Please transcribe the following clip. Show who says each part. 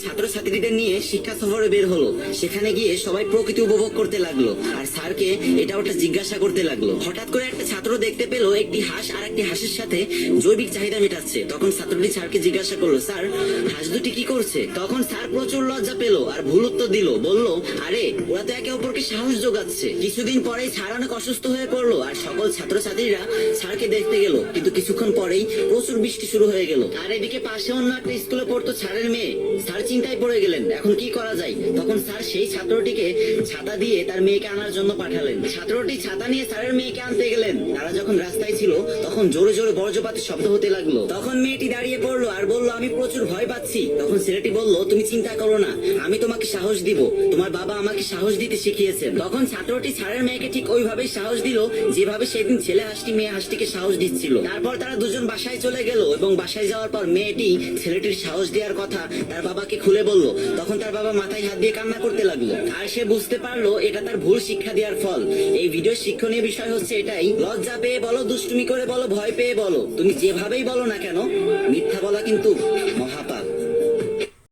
Speaker 1: ছাত্রছাত্রীদের নিয়ে শিক্ষা সফরে বের হলো। সেখানে গিয়ে সবাই প্রকৃতি উপভোগ করতে লাগলো আর স্যারকে এটা ওটা জিজ্ঞাসা করতে লাগলো। হঠাৎ করে একটা ছাত্র দেখতে পেলো একটি হাঁস আর একটি হাঁসের সাথে জৈবিক চাহিদা মেটাচ্ছে। তখন ছাত্রটি স্যারকে জিজ্ঞাসা করলো, স্যার হাঁস দুটি কি করছে? তখন স্যার প্রচুর লজ্জা পেলো আর ভুল উত্তর দিল, বলল, আরে ওরা তো একে অপরকে সাহস যোগাচ্ছে। কিছুদিন পরেই স্যার অনেক অসুস্থ হয়ে পড়লো আর সকল ছাত্রছাত্রীরা স্যারকে দেখতে গেল, কিন্তু কিছুক্ষণ পরেই প্রচুর বৃষ্টি শুরু হয়ে গেল। আর এদিকে পাশে অন্য একটা স্কুলে পড়তো স্যারের মেয়ে। স্যার চিন্তায় পড়ে গেলেন, এখন কি করা যায়। তখন স্যার সেই ছাত্রটিকে ছাতা দিয়ে তার মেয়েকে আনার জন্য পাঠালেন। ছাত্রটি ছাতা নিয়ে স্যারের মেয়েকে আনতে গেলেন। তারা যখন রাস্তায় ছিল তখন জোরে জোরে বজ্রপাতের শব্দ হতে লাগলো। তখন মেয়েটি দাঁড়িয়ে পড়লো আর বলল, আমি প্রচুর ভয় পাচ্ছি। তখন ছেলেটি বলল, তুমি চিন্তা করো না, আমি তোমাকে সাহস দিব, তোমার বাবা আমাকে সাহস দিতে শিখিয়েছেন। তখন ছাত্রটি স্যারের মেয়েকে ঠিক ওইভাবে সাহস দিল যেভাবে সেদিন ছেলে হাঁসটি মেয়ে হাঁসটিকে সাহস দিচ্ছিল। তারপর তারা দুজন বাসায় চলে গেল এবং বাসায় যাওয়ার পর মেয়েটি ছেলেটির সাহস দেওয়ার কথা তার বাবাকে খুলে বলল। তখন তার বাবা মাথায় হাত দিয়ে কান্না করতে লাগলো আর সে বুঝতে পারলো এটা তার ভুল শিক্ষা দেওয়ার ফল। এই ভিডিওর শিক্ষণীয় বিষয় হচ্ছে এটাই, লজ্জা পেয়ে বলো, দুষ্টুমি করে বলো, ভয় পেয়ে বলো, তুমি যেভাবেই বলো না কেন, মিথ্যা বলা কিন্তু মহাপাপ।